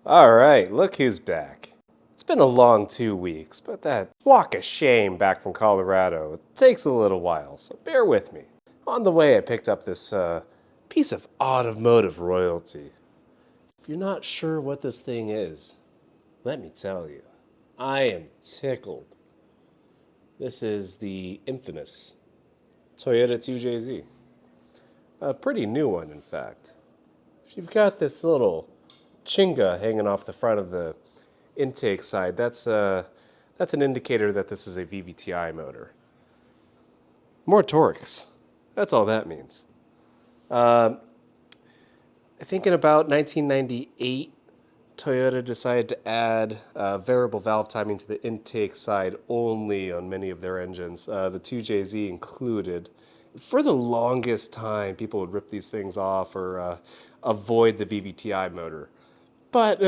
All right, look who's back. It's been a long 2 weeks, but that walk of shame back from Colorado takes a little while, so bear with me. On the way, I picked up this piece of automotive royalty. If you're not sure what this thing is, let me tell you, I am tickled. This is the infamous Toyota 2JZ. A pretty new one, in fact. If you've got this little chinga hanging off the front of the intake side, that's an indicator that this is a VVTi motor. More torques. That's all that means. I think in about 1998, Toyota decided to add variable valve timing to the intake side only on many of their engines, the 2JZ included. For the longest time, people would rip these things off or avoid the VVTi motor. But,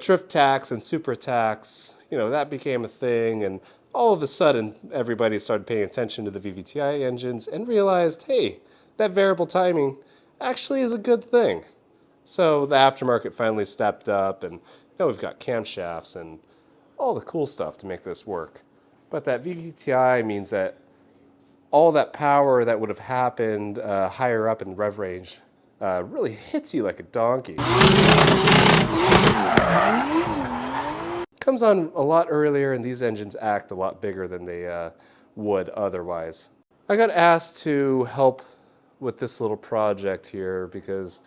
drift tax and super tax, that became a thing, and all of a sudden, everybody started paying attention to the VVTi engines and realized, hey, that variable timing actually is a good thing. So the aftermarket finally stepped up, and now we've got camshafts and all the cool stuff to make this work. But that VVTi means that all that power that would have happened higher up in rev range really hits you like a donkey. Comes on a lot earlier, and these engines act a lot bigger than they would otherwise. I got asked to help with this little project here because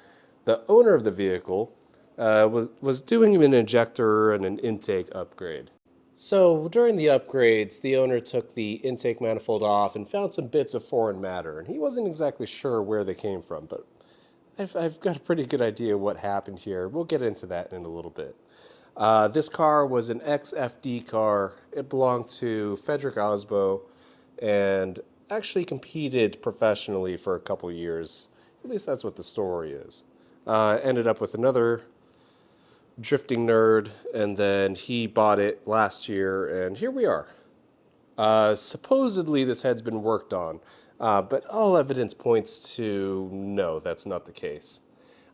the owner of the vehicle was doing an injector and an intake upgrade. So during the upgrades, the owner took the intake manifold off and found some bits of foreign matter, and he wasn't exactly sure where they came from, but I've got a pretty good idea what happened here. We'll get into that in a little bit. This car was an ex-FD car. It belonged to Frederick Osbo and actually competed professionally for a couple years. At least that's what the story is. Ended up with another drifting nerd, and then he bought it last year, and here we are. Supposedly this head's been worked on, but all evidence points to no, that's not the case.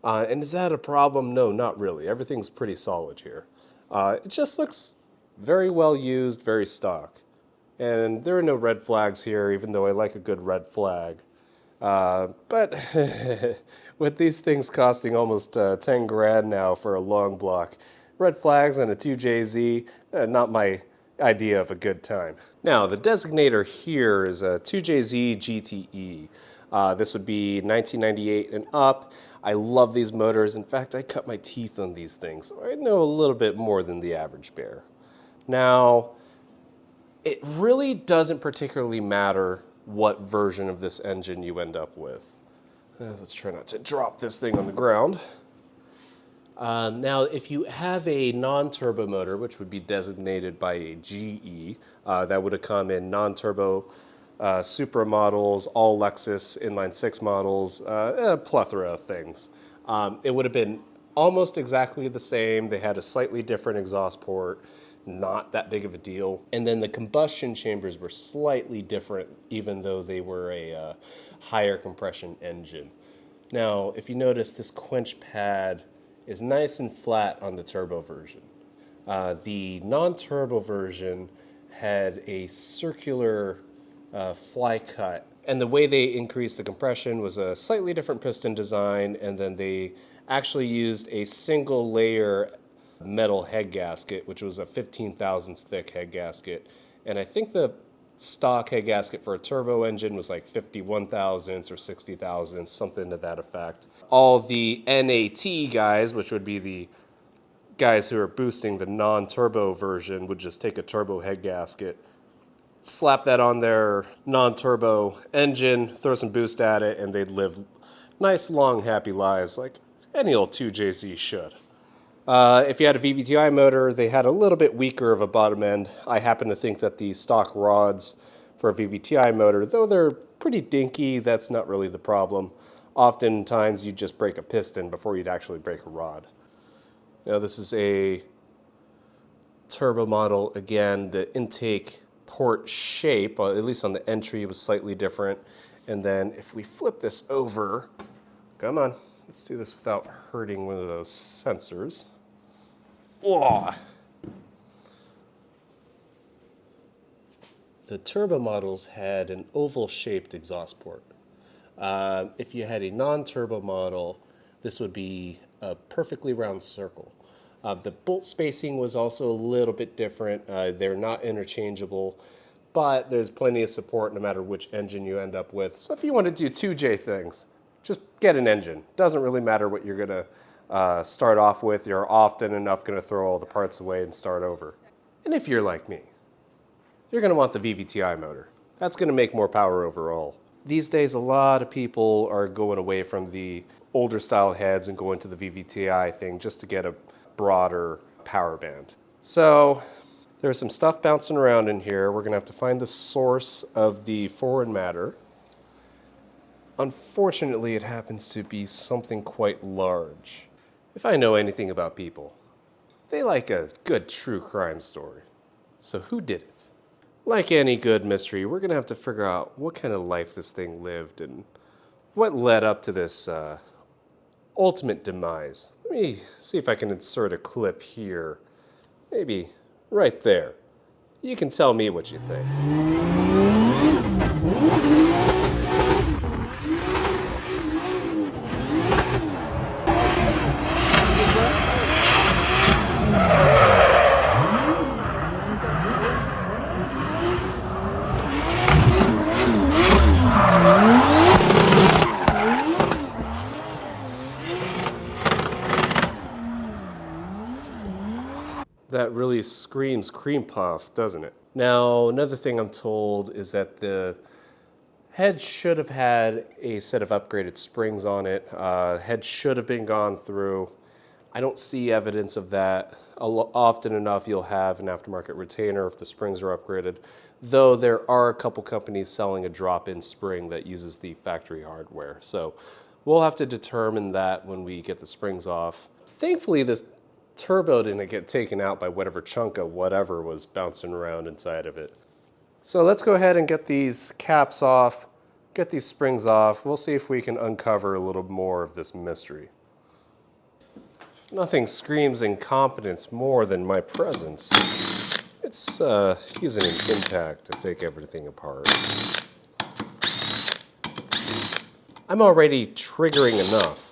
And is that a problem? No, not really. Everything's pretty solid here. It just looks very well used, very stock. And there are no red flags here, even though I like a good red flag. But with these things costing almost 10 grand now for a long block, red flags and a 2JZ, not my idea of a good time. Now, the designator here is a 2JZ GTE. This would be 1998 and up. I love these motors. In fact, I cut my teeth on these things, so I know a little bit more than the average bear. Now, it really doesn't particularly matter what version of this engine you end up with. Let's try not to drop this thing on the ground. Now, if you have a non-turbo motor, which would be designated by a GE, that would have come in non-turbo Supra models, all Lexus inline 6 models, a plethora of things. It would have been almost exactly the same. They had a slightly different exhaust port, not that big of a deal. And then the combustion chambers were slightly different, even though they were a higher compression engine. Now, if you notice, this quench pad is nice and flat on the turbo version. The non-turbo version had a circular fly cut, and the way they increased the compression was a slightly different piston design, and then they actually used a single layer metal head gasket, which was a 15 thousandths thick head gasket. And I think the stock head gasket for a turbo engine was like 51 thousandths or 60 thousandths, something to that effect. All the NAT guys, which would be the guys who are boosting the non-turbo version, would just take a turbo head gasket, slap that on their non-turbo engine, throw some boost at it, and they'd live nice, long, happy lives like any old 2JZ should. If you had a VVTi motor, they had a little bit weaker of a bottom end. I happen to think that the stock rods for a VVTi motor, though they're pretty dinky, that's not really the problem. Oftentimes, you'd just break a piston before you'd actually break a rod. Now, this is a turbo model. Again, the intake port shape, at least on the entry, was slightly different. And then if we flip this over, come on, let's do this without hurting one of those sensors. Oh. The turbo models had an oval-shaped exhaust port. If you had a non-turbo model, this would be a perfectly round circle. The bolt spacing was also a little bit different. They're not interchangeable, but there's plenty of support no matter which engine you end up with. So if you want to do 2J things, just get an engine. Doesn't really matter what you're going to start off with. You're often enough going to throw all the parts away and start over. And if you're like me, you're going to want the VVTi motor. That's going to make more power overall. These days, a lot of people are going away from the older style heads and going to the VVTi thing just to get a broader power band. So there's some stuff bouncing around in here. We're going to have to find the source of the foreign matter. Unfortunately, it happens to be something quite large. If I know anything about people, they like a good true crime story. So who did it? Like any good mystery, we're going to have to figure out what kind of life this thing lived and what led up to this ultimate demise. Let me see if I can insert a clip here. Maybe right there. You can tell me what you think. That really screams cream puff, doesn't it? Now, another thing I'm told is that the head should have had a set of upgraded springs on it. Head should have been gone through. I don't see evidence of that. Often enough, you'll have an aftermarket retainer if the springs are upgraded, though there are a couple companies selling a drop-in spring that uses the factory hardware. So we'll have to determine that when we get the springs off. Thankfully, this turbo didn't get taken out by whatever chunk of whatever was bouncing around inside of it. So let's go ahead and get these caps off, get these springs off. We'll see if we can uncover a little more of this mystery. Nothing screams incompetence more than my presence. It's using an impact to take everything apart. I'm already triggering enough.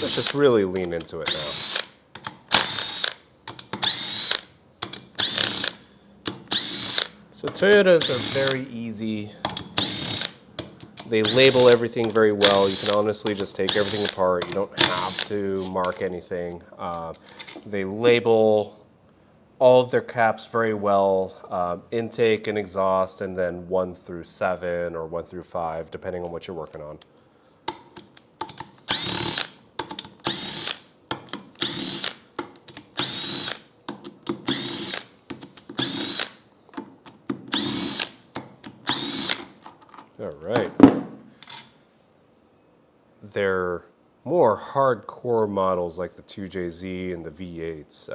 Let's just really lean into it now. So Toyotas are very easy. They label everything very well. You can honestly just take everything apart. You don't have to mark anything. They label all of their caps very well, intake and exhaust, and then 1 through 7 or 1 through 5, depending on what you're working on. All right. They're more hardcore models like the 2JZ and the V8s.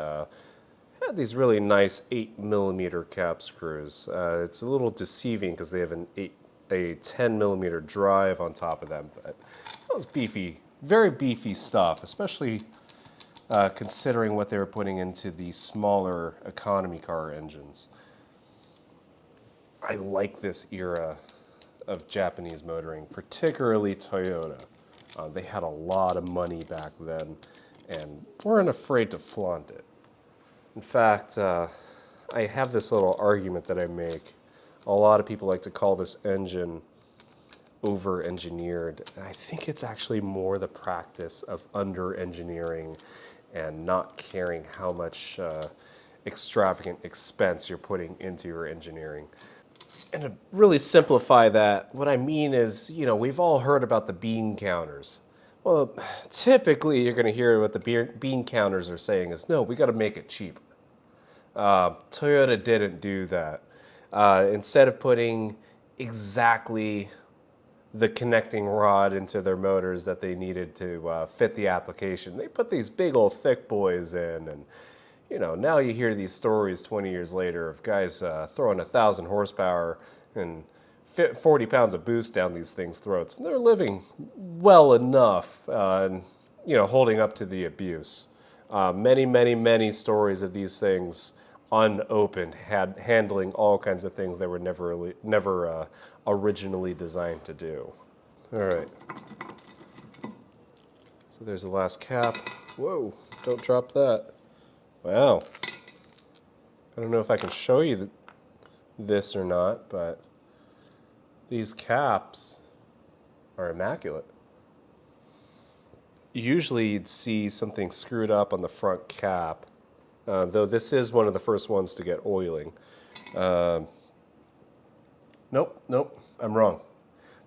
Had these really nice 8mm cap screws. It's a little deceiving because they have a 10mm drive on top of them, but that was beefy, very beefy stuff, especially considering what they were putting into the smaller economy car engines. I like this era of Japanese motoring, particularly Toyota. They had a lot of money back then and weren't afraid to flaunt it. In fact, I have this little argument that I make. A lot of people like to call this engine over-engineered. I think it's actually more the practice of under-engineering and not caring how much extravagant expense you're putting into your engineering. And to really simplify that, what I mean is, you know, we've all heard about the bean counters. Well, typically you're going to hear what the bean counters are saying is, no, we got to make it cheaper. Toyota didn't do that. Instead of putting exactly the connecting rod into their motors that they needed to fit the application, they put these big old thick boys in, and you know, now you hear these stories 20 years later of guys throwing 1,000 horsepower and 40 pounds of boost down these things' throats. And they're living well enough and, you know, holding up to the abuse. Many, many, many stories of these things unopened, handling all kinds of things they were never originally designed to do. All right. So there's the last cap. Whoa, don't drop that. Wow. I don't know if I can show you this or not, but these caps are immaculate. Usually you'd see something screwed up on the front cap, though this is one of the first ones to get oiling. Nope, I'm wrong.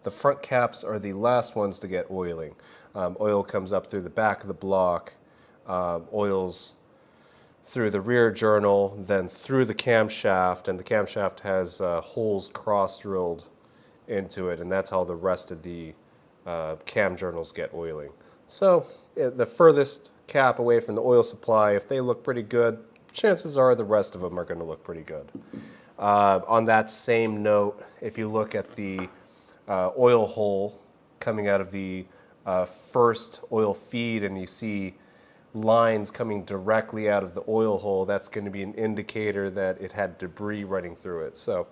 The front caps are the last ones to get oiling. Oil comes up through the back of the block, oils through the rear journal, then through the camshaft, and the camshaft has holes cross-drilled into it, and that's how the rest of the cam journals get oiling. So the furthest cap away from the oil supply, if they look pretty good, chances are the rest of them are going to look pretty good. On that same note, if you look at the oil hole coming out of the first oil feed and you see lines coming directly out of the oil hole, that's going to be an indicator that it had debris running through it. So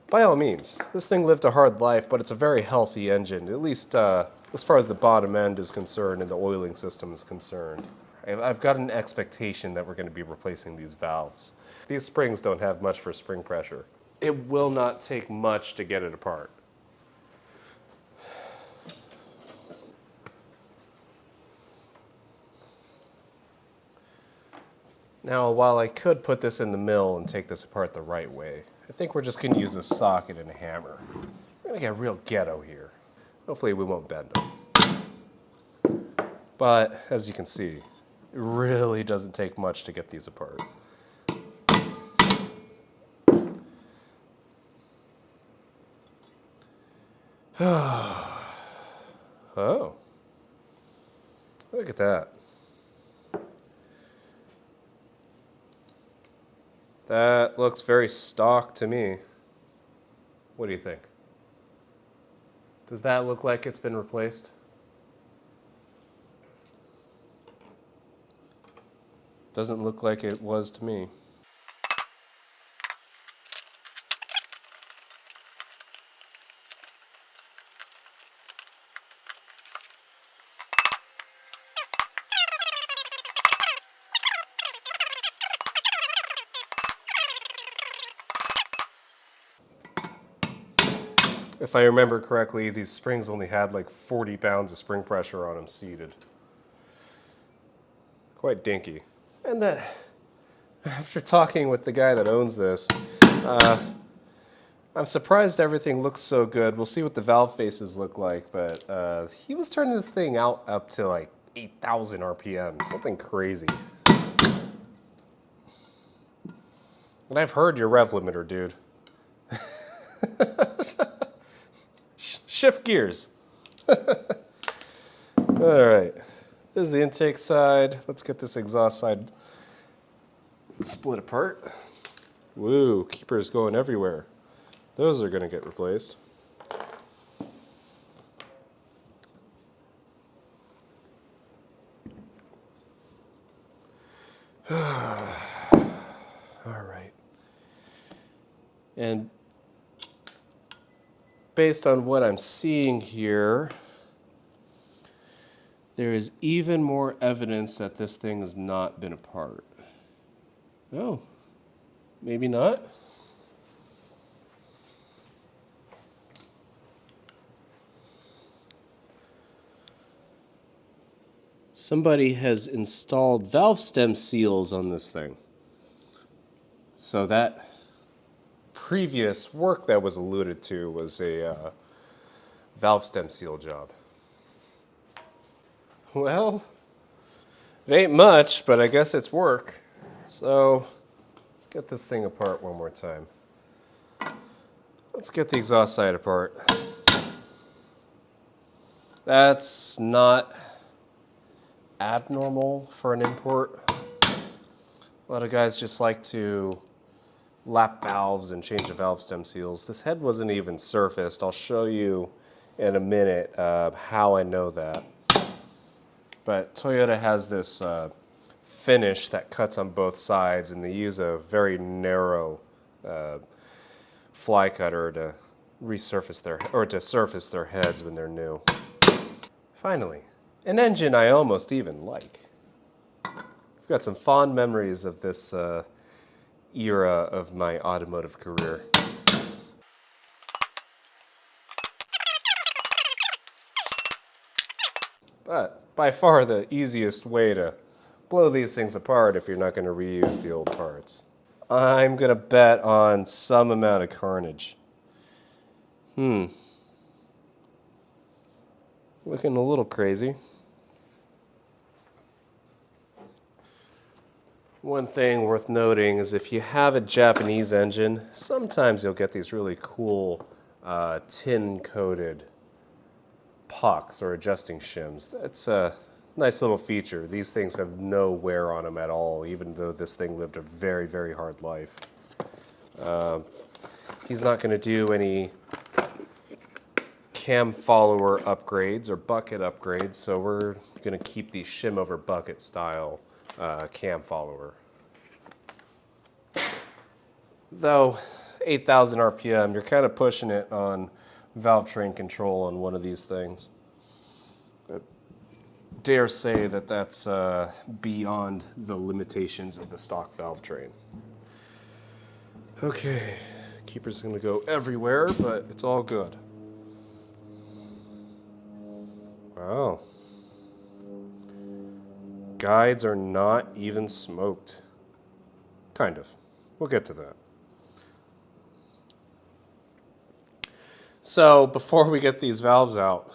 by all means, this thing lived a hard life, but it's a very healthy engine, at least as far as the bottom end is concerned and the oiling system is concerned. I've got an expectation that we're going to be replacing these valves. These springs don't have much for spring pressure. It will not take much to get it apart. Now, while I could put this in the mill and take this apart the right way, I think we're just going to use a socket and a hammer. We're going to get real ghetto here. Hopefully we won't bend them. But, as you can see, it really doesn't take much to get these apart. Oh. Look at that. That looks very stock to me. What do you think? Does that look like it's been replaced? Doesn't look like it was to me. If I remember correctly, these springs only had like 40 pounds of spring pressure on them seated. Quite dinky. And after talking with the guy that owns this, I'm surprised everything looks so good. We'll see what the valve faces look like, but he was turning this thing out up to like 8,000 RPM, something crazy. And I've heard your rev limiter, dude. Shift gears. All right, this is the intake side. Let's get this exhaust side split apart. Woo, keepers going everywhere. Those are going to get replaced. All right. And based on what I'm seeing here, there is even more evidence that this thing has not been apart. Oh, maybe not. Somebody has installed valve stem seals on this thing. So that previous work that was alluded to was a valve stem seal job. Well, it ain't much, but I guess it's work. So let's get this thing apart one more time. Let's get the exhaust side apart. That's not abnormal for an import. A lot of guys just like to lap valves and change the valve stem seals. This head wasn't even surfaced. I'll show you in a minute how I know that. But Toyota has this finish that cuts on both sides, and they use a very narrow fly cutter to surface their heads when they're new. Finally, an engine I almost even like. I've got some fond memories of this era of my automotive career. But by far the easiest way to blow these things apart if you're not going to reuse the old parts. I'm going to bet on some amount of Carnage. Looking a little crazy. One thing worth noting is if you have a Japanese engine, sometimes you'll get these really cool tin-coated pucks or adjusting shims. That's a nice little feature. These things have no wear on them at all, even though this thing lived a very, very hard life. He's not going to do any cam follower upgrades or bucket upgrades, so we're going to keep the shim over bucket style cam follower. Though 8,000 RPM, you're kind of pushing it on valve train control on one of these things. I dare say that that's beyond the limitations of the stock valve train. Okay, keeper's going to go everywhere, but it's all good. Wow. Guides are not even smoked. Kind of. We'll get to that. So, before we get these valves out,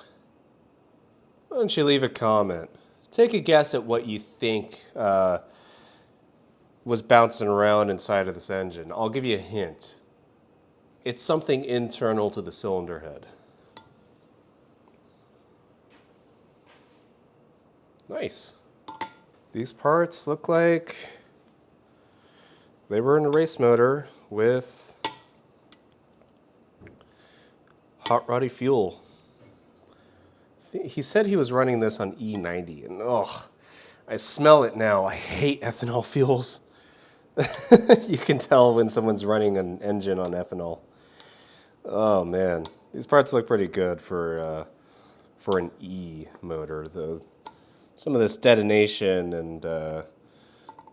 why don't you leave a comment? Take a guess at what you think was bouncing around inside of this engine. I'll give you a hint. It's something internal to the cylinder head. Nice. These parts look like they were in a race motor with hot roddy fuel. He said he was running this on E90, and I smell it now. I hate ethanol fuels. You can tell when someone's running an engine on ethanol. Oh man, these parts look pretty good for an E motor, though. Some of this detonation and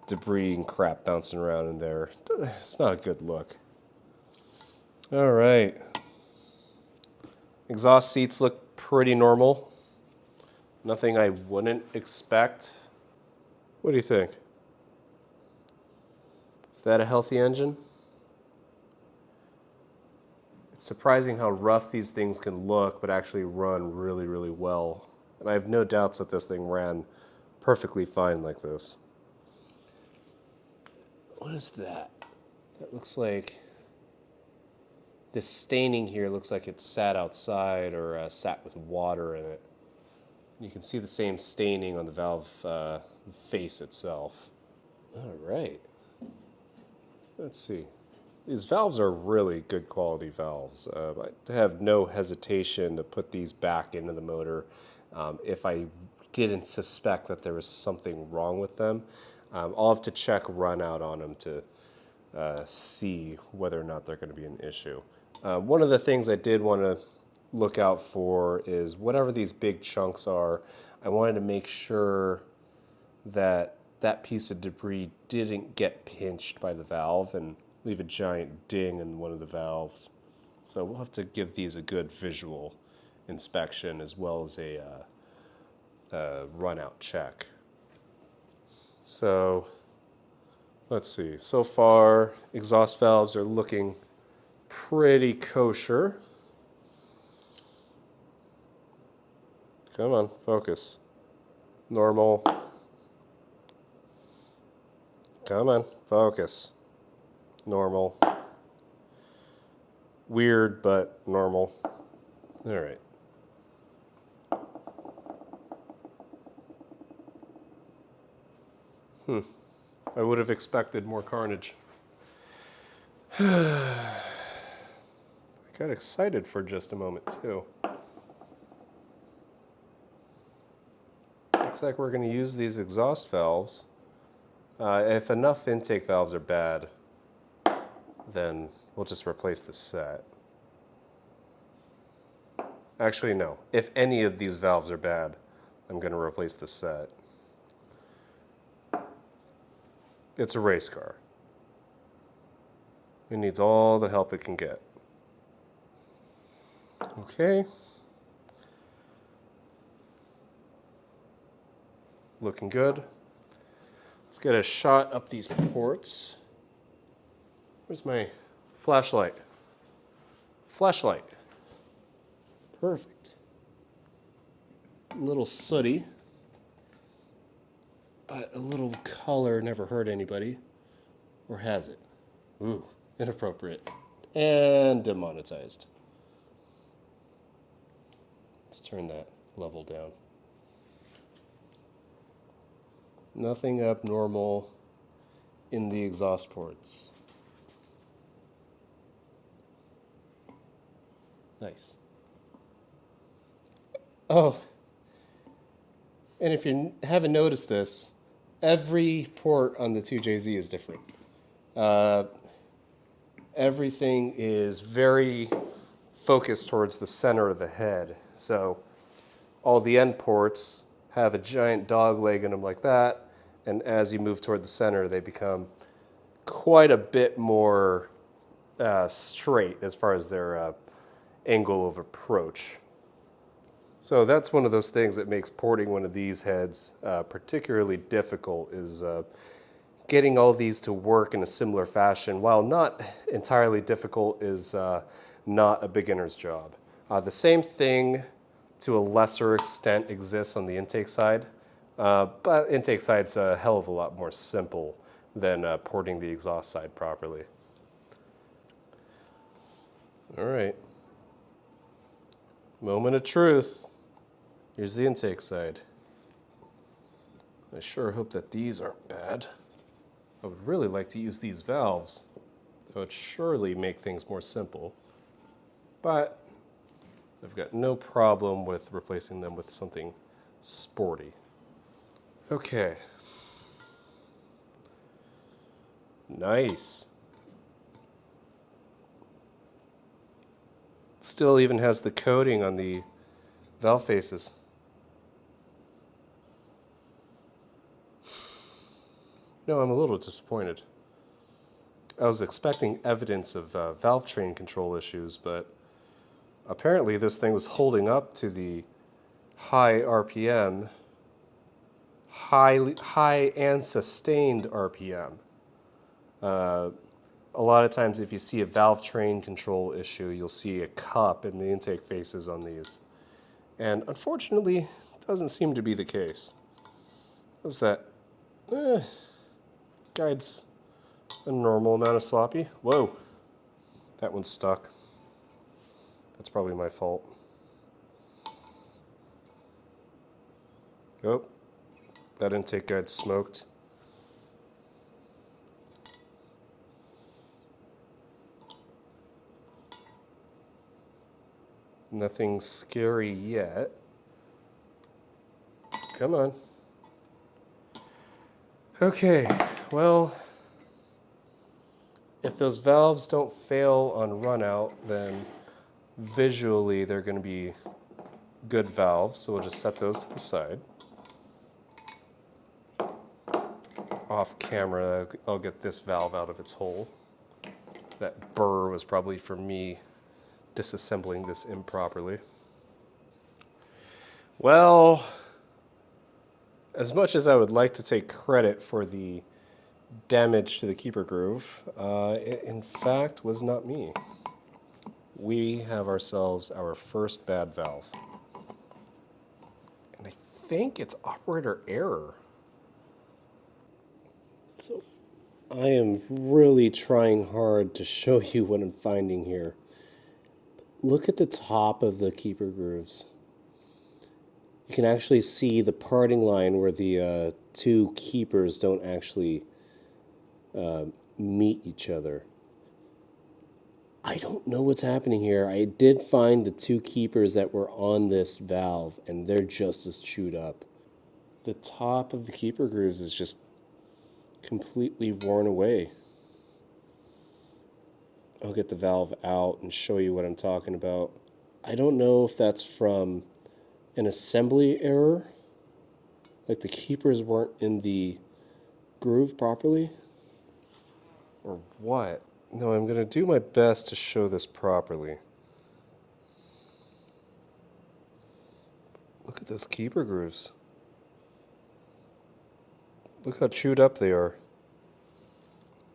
debris and crap bouncing around in there, it's not a good look. All right. Exhaust seats look pretty normal. Nothing I wouldn't expect. What do you think? Is that a healthy engine? It's surprising how rough these things can look, but actually run really, really well. And I have no doubts that this thing ran perfectly fine like this. What is that? That looks like... This staining here looks like it sat outside or sat with water in it. You can see the same staining on the valve face itself. All right. Let's see. These valves are really good quality valves. I have no hesitation to put these back into the motor if I didn't suspect that there was something wrong with them. I'll have to check run out on them to see whether or not they're going to be an issue. One of the things I did want to look out for is whatever these big chunks are, I wanted to make sure that that piece of debris didn't get pinched by the valve and leave a giant ding in one of the valves. So we'll have to give these a good visual inspection as well as a run-out check. So let's see. So far, exhaust valves are looking pretty kosher. Come on, focus. Normal. Come on, focus. Normal. Weird, but normal. All right. I would have expected more carnage. I got excited for just a moment, too. Looks like we're going to use these exhaust valves If enough intake valves are bad, then we'll just replace the set. Actually, no. If any of these valves are bad, I'm going to replace the set. It's a race car. It needs all the help it can get. Okay. Looking good. Let's get a shot up these ports. Where's my flashlight? Flashlight. Perfect. A little sooty, but a little color never hurt anybody. Or has it? Ooh, inappropriate. And demonetized. Let's turn that level down. Nothing abnormal in the exhaust ports. Nice. Oh, and if you haven't noticed this, every port on the 2JZ is different. Everything is very focused towards the center of the head. So all the end ports have a giant dog leg in them like that, and as you move toward the center, they become quite a bit more straight as far as their angle of approach. So that's one of those things that makes porting one of these heads particularly difficult, is getting all these to work in a similar fashion. While not entirely difficult, is not a beginner's job. The same thing to a lesser extent exists on the intake side, but intake side's a hell of a lot more simple than porting the exhaust side properly. All right. Moment of truth. Here's the intake side. I sure hope that these aren't bad. I would really like to use these valves. That would surely make things more simple. But I've got no problem with replacing them with something sporty. Okay. Nice. Still even has the coating on the valve faces. No, I'm a little disappointed. I was expecting evidence of valve train control issues, but apparently this thing was holding up to the high RPM, high and sustained RPM. A lot of times if you see a valve train control issue, you'll see a cup in the intake faces on these. And unfortunately, it doesn't seem to be the case. What's that? Guide's a normal amount of sloppy. Whoa, that one's stuck. That's probably my fault. Oh, that intake guide smoked. Nothing scary yet. Come on. Okay, well, if those valves don't fail on run out, then visually they're going to be good valves, so we'll just set those to the side. Off camera, I'll get this valve out of its hole. That burr was probably for me disassembling this improperly. Well, as much as I would like to take credit for the damage to the keeper groove, it in fact was not me. We have ourselves our first bad valve. And I think it's operator error. So I am really trying hard to show you what I'm finding here. Look at the top of the keeper grooves. You can actually see the parting line where the two keepers don't actually meet each other. I don't know what's happening here. I did find the two keepers that were on this valve, and they're just as chewed up. The top of the keeper grooves is just completely worn away. I'll get the valve out and show you what I'm talking about. I don't know if that's from an assembly error, like the keepers weren't in the groove properly, or what. No, I'm going to do my best to show this properly. Look at those keeper grooves. Look how chewed up they are.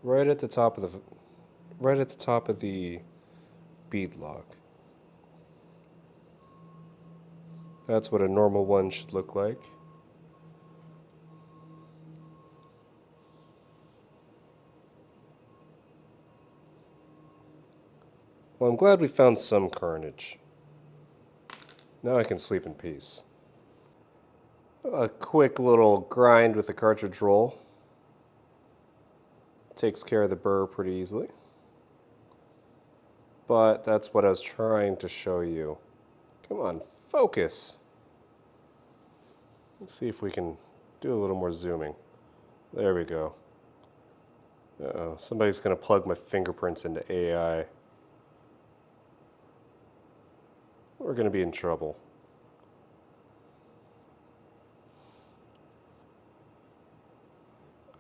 Right at the top of the bead lock. That's what a normal one should look like. Well, I'm glad we found some carnage. Now I can sleep in peace. A quick little grind with the cartridge roll takes care of the burr pretty easily. But that's what I was trying to show you. Come on, focus. Let's see if we can do a little more zooming. There we go. Uh-oh, somebody's going to plug my fingerprints into AI. We're going to be in trouble.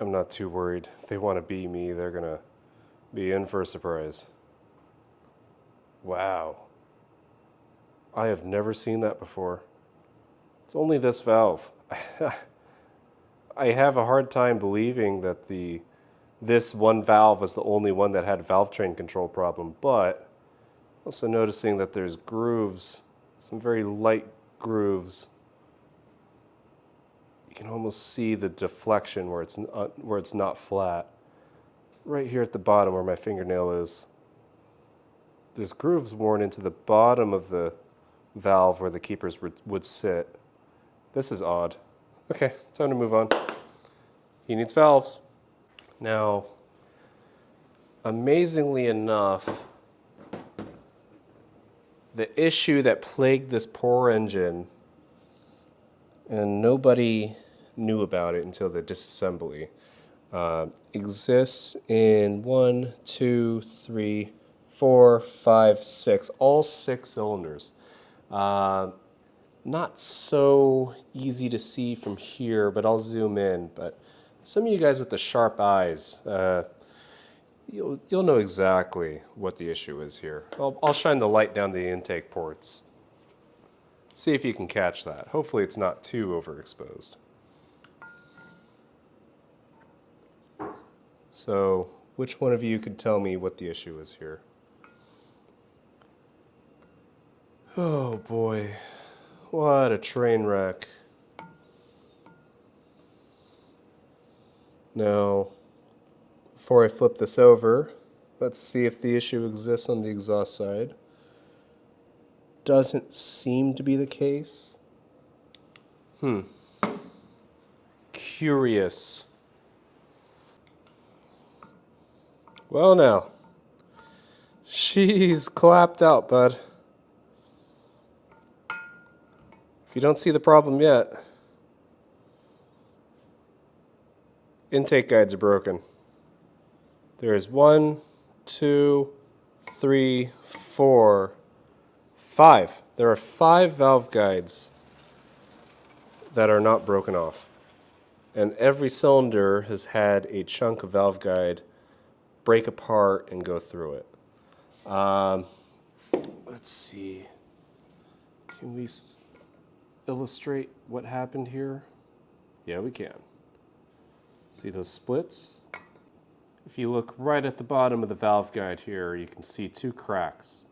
I'm not too worried. If they want to be me, they're going to be in for a surprise. Wow. I have never seen that before. It's only this valve. I have a hard time believing that this one valve was the only one that had a valve train control problem, but also noticing that there's grooves, some very light grooves. You can almost see the deflection where it's not flat. Right here at the bottom where my fingernail is, there's grooves worn into the bottom of the valve where the keepers would sit. This is odd. Okay, time to move on. He needs valves. Now, amazingly enough, the issue that plagued this poor engine, and nobody knew about it until the disassembly, exists in 1, 2, 3, 4, 5, 6, all 6 cylinders. Not so easy to see from here, but I'll zoom in. But some of you guys with the sharp eyes, you'll know exactly what the issue is here. I'll shine the light down the intake ports. See if you can catch that. Hopefully it's not too overexposed. So, which one of you could tell me what the issue is here? Oh boy, what a train wreck. Now, before I flip this over, let's see if the issue exists on the exhaust side. Doesn't seem to be the case. Curious. Well now, she's clapped out, bud. If you don't see the problem yet, intake guides are broken. There is 1, 2, 3, 4, 5. There are 5 valve guides that are not broken off. And every cylinder has had a chunk of valve guide break apart and go through it. Let's see. Can we illustrate what happened here? Yeah, we can. See those splits? If you look right at the bottom of the valve guide here, you can see 2 cracks.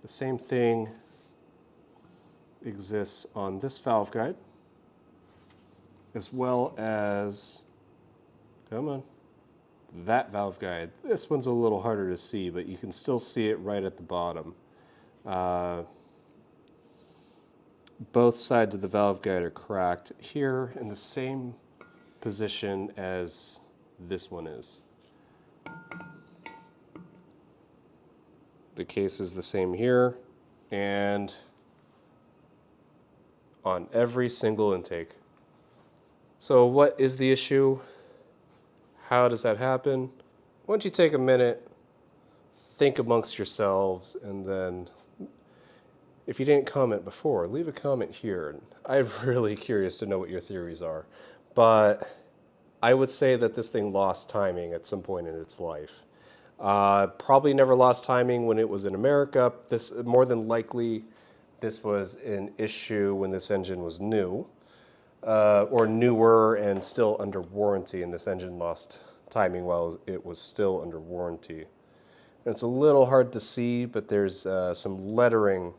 The same thing exists on this valve guide, as well as, come on, that valve guide. This one's a little harder to see, but you can still see it right at the bottom. Both sides of the valve guide are cracked here in the same position as this one is. The case is the same here and on every single intake. So what is the issue? how does that happen? Why don't you take a minute, think amongst yourselves, and then if you didn't comment before, leave a comment here. I'm really curious to know what your theories are. But I would say that this thing lost timing at some point in its life. Probably never lost timing when it was in America. This more than likely, this was an issue when this engine was new, or newer and still under warranty, and this engine lost timing while it was still under warranty. And it's a little hard to see, but there's some lettering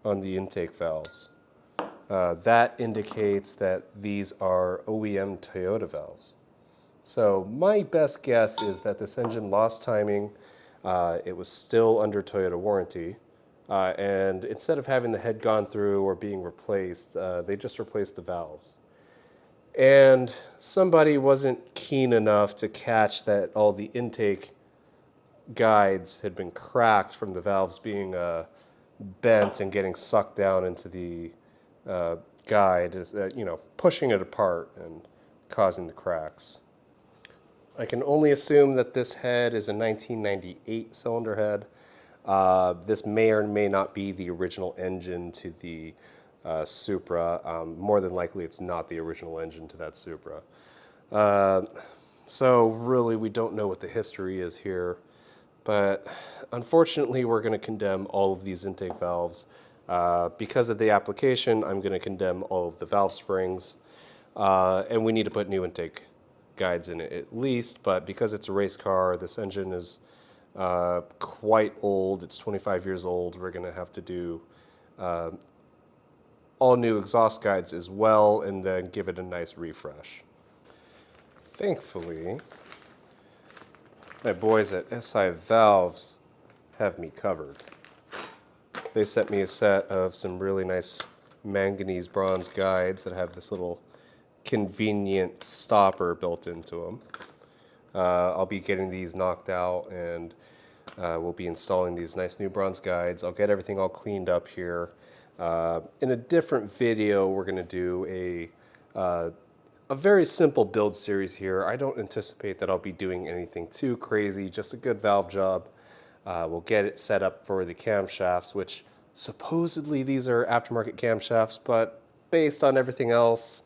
on the intake valves. That indicates that these are OEM Toyota valves. So my best guess is that this engine lost timing. It was still under Toyota warranty. And instead of having the head gone through or being replaced, they just replaced the valves. And somebody wasn't keen enough to catch that all the intake guides had been cracked from the valves being bent and getting sucked down into the guide, pushing it apart and causing the cracks. I can only assume that this head is a 1998 cylinder head. This may or may not be the original engine to the Supra. More than likely, it's not the original engine to that Supra. So really, we don't know what the history is here. But unfortunately, we're going to condemn all of these intake valves. Because of the application, I'm going to condemn all of the valve springs. And we need to put new intake guides in it at least. But because it's a race car, this engine is quite old. It's 25 years old. We're going to have to do all new exhaust guides as well, and then give it a nice refresh. Thankfully, my boys at SI Valves have me covered. They sent me a set of some really nice manganese bronze guides that have this little convenient stopper built into them. I'll be getting these knocked out, and we'll be installing these nice new bronze guides. I'll get everything all cleaned up here. In a different video, we're going to do a very simple build series here. I don't anticipate that I'll be doing anything too crazy, just a good valve job. We'll get it set up for the camshafts, which supposedly these are aftermarket camshafts, but based on everything else,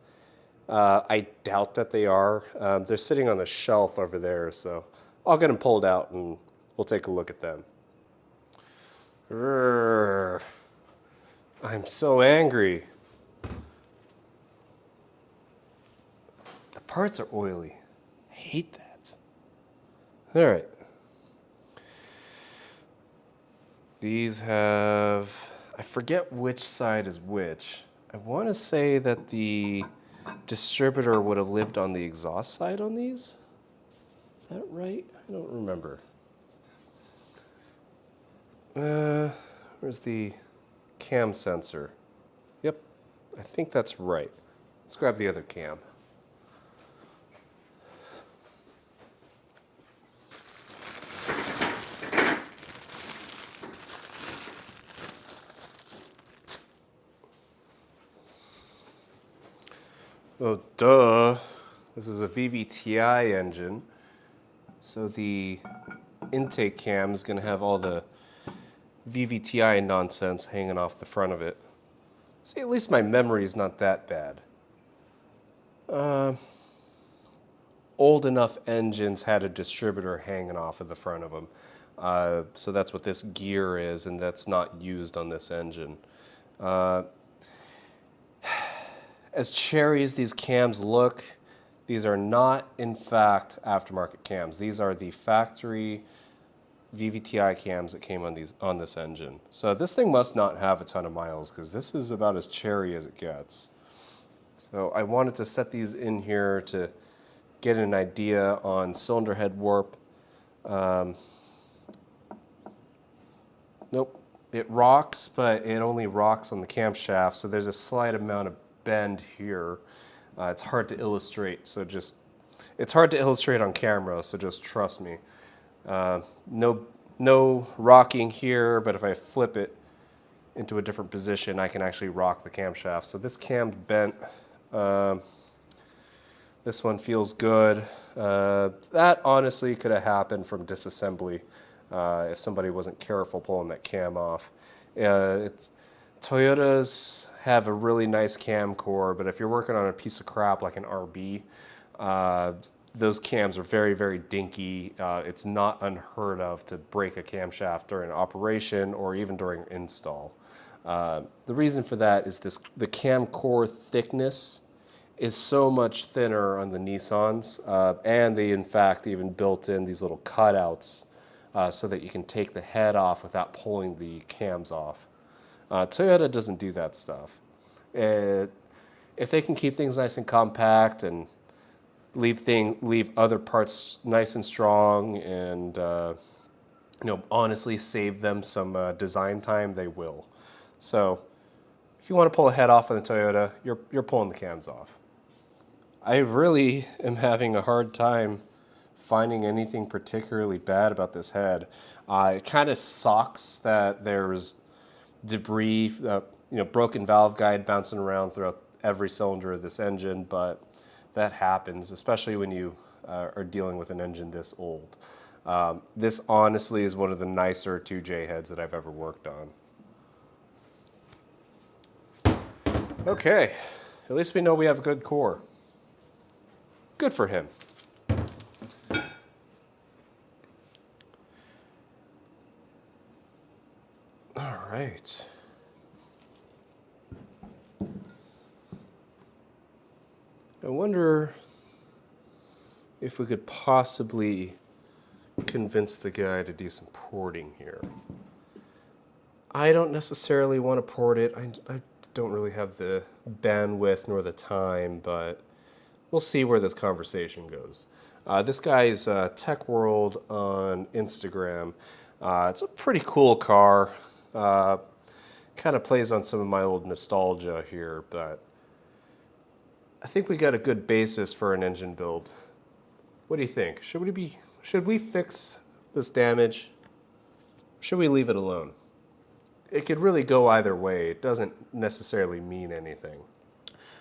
I doubt that they are. They're sitting on the shelf over there, so I'll get them pulled out and we'll take a look at them. I'm so angry. The parts are oily. I hate that. All right. These have, I forget which side is which. I want to say that the distributor would have lived on the exhaust side on these. Is that right? I don't remember. Where's the cam sensor? Yep, I think that's right. Let's grab the other cam. Oh, duh. This is a VVTi engine. So the intake cam is going to have all the VVTi nonsense hanging off the front of it. See, at least my memory is not that bad. Old enough engines had a distributor hanging off of the front of them. So that's what this gear is, and that's not used on this engine. As cherry as these cams look, these are not, in fact, aftermarket cams. These are the factory VVTi cams that came on this engine. So this thing must not have a ton of miles, because this is about as cherry as it gets. So I wanted to set these in here to get an idea on cylinder head warp. Nope, it rocks, but it only rocks on the camshaft, so there's a slight amount of bend here. It's hard to illustrate, so it's hard to illustrate on camera, so just trust me. No rocking here, but if I flip it into a different position, I can actually rock the camshaft. So this cam's bent This one feels good. That honestly could have happened from disassembly if somebody wasn't careful pulling that cam off. Toyotas have a really nice cam core, but if you're working on a piece of crap like an RB, those cams are very, very dinky. It's not unheard of to break a camshaft during operation or even during install. The reason for that is the cam core thickness is so much thinner on the Nissans, and they in fact even built in these little cutouts so that you can take the head off without pulling the cams off. Toyota doesn't do that stuff. If they can keep things nice and compact and leave other parts nice and strong and honestly save them some design time, they will. So if you want to pull a head off on the Toyota, you're pulling the cams off. I really am having a hard time finding anything particularly bad about this head. It kind of sucks that there's debris, broken valve guide bouncing around throughout every cylinder of this engine, but that happens, especially when you are dealing with an engine this old. This honestly is one of the nicer 2J heads that I've ever worked on. Okay, at least we know we have a good core. Good for him. All right. I wonder if we could possibly convince the guy to do some porting here. I don't necessarily want to port it. I don't really have the bandwidth nor the time, but we'll see where this conversation goes. This guy's Tech World on Instagram. It's a pretty cool car. Kind of plays on some of my old nostalgia here, but I think we got a good basis for an engine build. What do you think? Should we fix this damage? Or should we leave it alone? It could really go either way. It doesn't necessarily mean anything.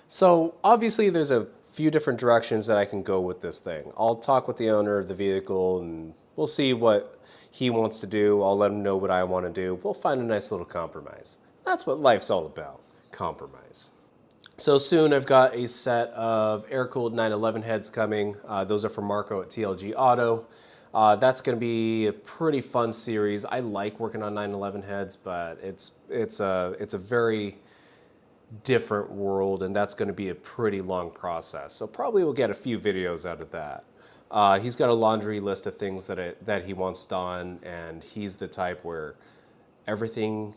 So obviously there's a few different directions that I can go with this thing. I'll talk with the owner of the vehicle and we'll see what he wants to do. I'll let him know what I want to do. We'll find a nice little compromise. That's what life's all about, compromise. So soon I've got a set of air-cooled 911 heads coming. Those are from Marco at TLG Auto. That's going to be a pretty fun series. I like working on 911 heads, but it's a very different world, and that's going to be a pretty long process. So probably we'll get a few videos out of that. He's got a laundry list of things that he wants done, and he's the type where everything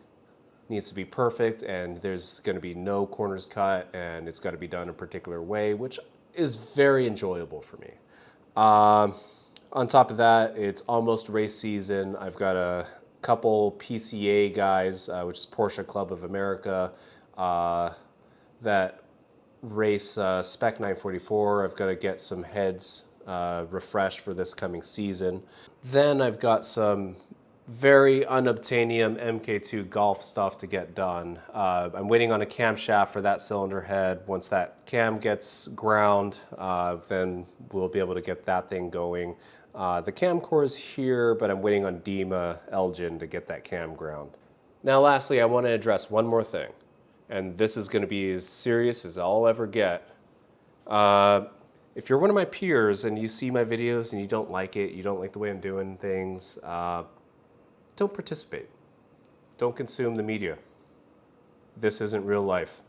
needs to be perfect, and there's going to be no corners cut, and it's got to be done a particular way, which is very enjoyable for me. On top of that, it's almost race season. I've got a couple PCA guys, which is Porsche Club of America, that race Spec 944. I've got to get some heads refreshed for this coming season. Then I've got some very unobtainium MK2 Golf stuff to get done. I'm waiting on a camshaft for that cylinder head. Once that cam gets ground, then we'll be able to get that thing going. The cam core is here, but I'm waiting on Dima Elgin to get that cam ground. Now lastly, I want to address one more thing, and this is going to be as serious as I'll ever get. If you're one of my peers and you see my videos and you don't like it, you don't like the way I'm doing things, don't participate. Don't consume the media. This isn't real life.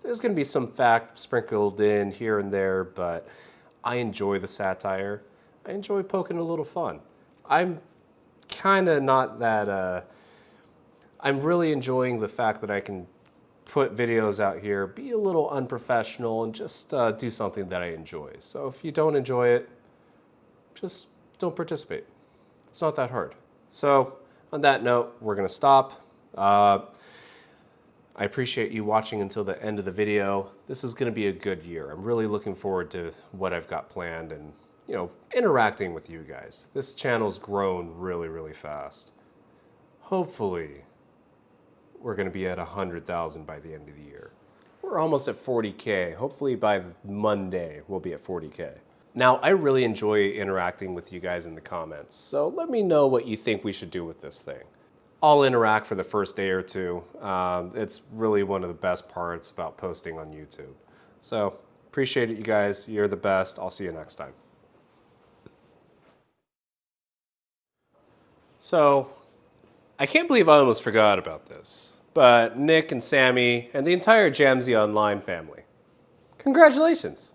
There's going to be some fact sprinkled in here and there, but I enjoy the satire. I enjoy poking a little fun. I'm kind of not that, I'm really enjoying the fact that I can put videos out here, be a little unprofessional, and just do something that I enjoy. So if you don't enjoy it, just don't participate. It's not that hard. So on that note, we're going to stop. I appreciate you watching until the end of the video. This is going to be a good year. I'm really looking forward to what I've got planned and, interacting with you guys. This channel's grown really, really fast. Hopefully, we're going to be at 100,000 by the end of the year. We're almost at 40K. Hopefully by Monday, we'll be at 40K. Now, I really enjoy interacting with you guys in the comments, so let me know what you think we should do with this thing. I'll interact for the first day or two. It's really one of the best parts about posting on YouTube. So, appreciate it, you guys. You're the best. I'll see you next time. So, I can't believe I almost forgot about this, but Nick and Sammy and the entire Jamsey Online family, congratulations!